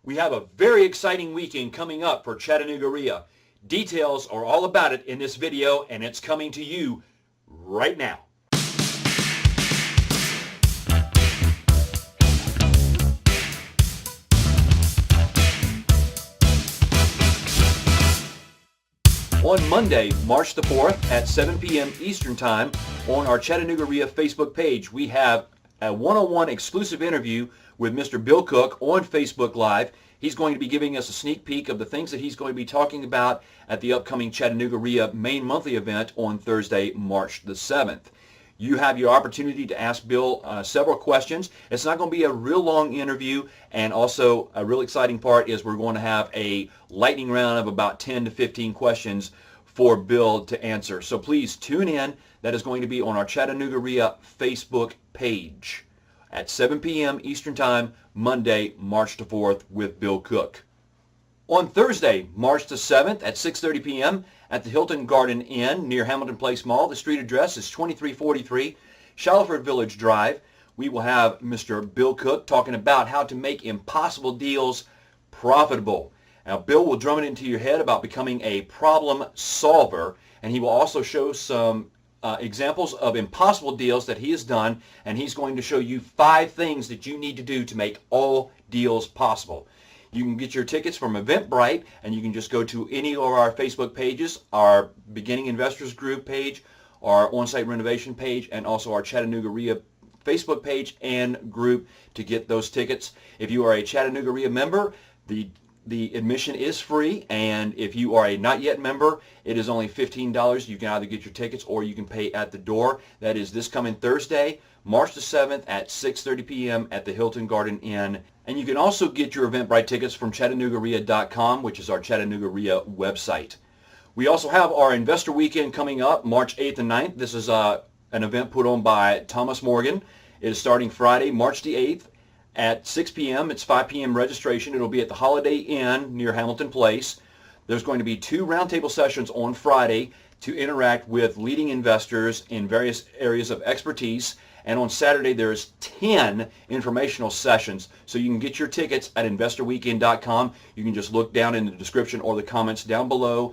We have a very exciting weekend coming up for Chattanooga REIA. Details are all about it in this video, and it's coming to you right now. On Monday, March the 4th at 7 p.m. Eastern Time on our Chattanooga REIA Facebook page, we have a one-on-one exclusive interview with Mr. Bill Cook on Facebook Live. He's going to be giving us a sneak peek of the things that he's going to be talking about at the upcoming Chattanooga REIA main monthly event on Thursday, March the 7th. You have your opportunity to ask Bill several questions. It's not going to be a real long interview, and also a real exciting part is we're going to have a lightning round of about 10 to 15 questions for Bill to answer. So please tune in. That is going to be on our Chattanooga REIA Facebook page at 7 p.m. Eastern Time, Monday, March the 4th with Bill Cook. On Thursday, March the 7th at 6:30 p.m. at the Hilton Garden Inn near Hamilton Place Mall. The street address is 2343 Shallowford Village Drive. We will have Mr. Bill Cook talking about how to make impossible deals profitable. Now, Bill will drum it into your head about becoming a problem solver, and he will also show some examples of impossible deals that he has done, and he's going to show you 5 things that you need to do to make all deals possible. You can get your tickets from Eventbrite, and you can just go to any of our Facebook pages, our Beginning Investors Group page, our On-Site Renovation page, and also our Chattanooga REIA Facebook page and group to get those tickets. If you are a Chattanooga REIA member, the admission is free, and if you are a not yet member, it is only $15. You can either get your tickets or you can pay at the door. That is this coming Thursday, March the 7th at 6:30 p.m. at the Hilton Garden Inn. And you can also get your Eventbrite tickets from ChattanoogaREIA.com, which is our Chattanooga REIA website. We also have our Investor Weekend coming up March 8th and 9th. This is an event put on by Thomas Morgan. It is starting Friday, March the 8th. At 6 p.m. It's 5 p.m. registration. It'll be at the Holiday Inn near Hamilton Place. There's going to be 2 roundtable sessions on Friday to interact with leading investors in various areas of expertise. And on Saturday, there's 10 informational sessions. So you can get your tickets at investorweekend.com. You can just look down in the description or the comments down below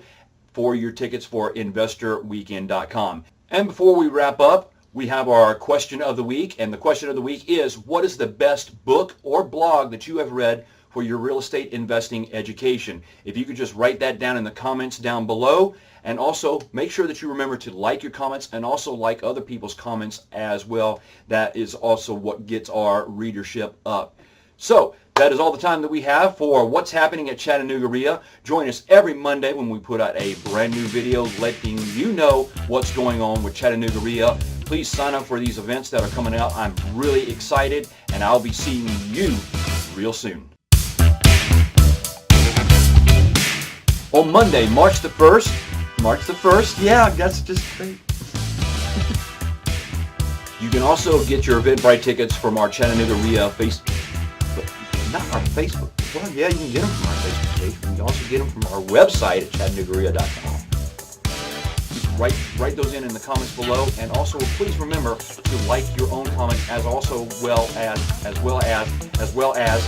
for your tickets for investorweekend.com. And before we wrap up, we have our question of the week, and the question of the week is, what is the best book or blog that you have read for your real estate investing education? If you could just write that down in the comments down below, and also make sure that you remember to like your comments and also like other people's comments as well. That is also what gets our readership up. So that is all the time that we have for what's happening at Chattanooga REIA. Join us every Monday when we put out a brand new video letting you know what's going on with Chattanooga REIA. Please sign up for these events that are coming out. I'm really excited, and I'll be seeing you real soon. On Monday, March the 1st, yeah, that's just great. You can also get your Eventbrite tickets from our Chattanooga REIA not our Facebook. Well, yeah, you can get them from our Facebook page. You can also get them from our website at ChattanoogaREIA.com. Write those in the comments below, and also please remember to like your own comments as well as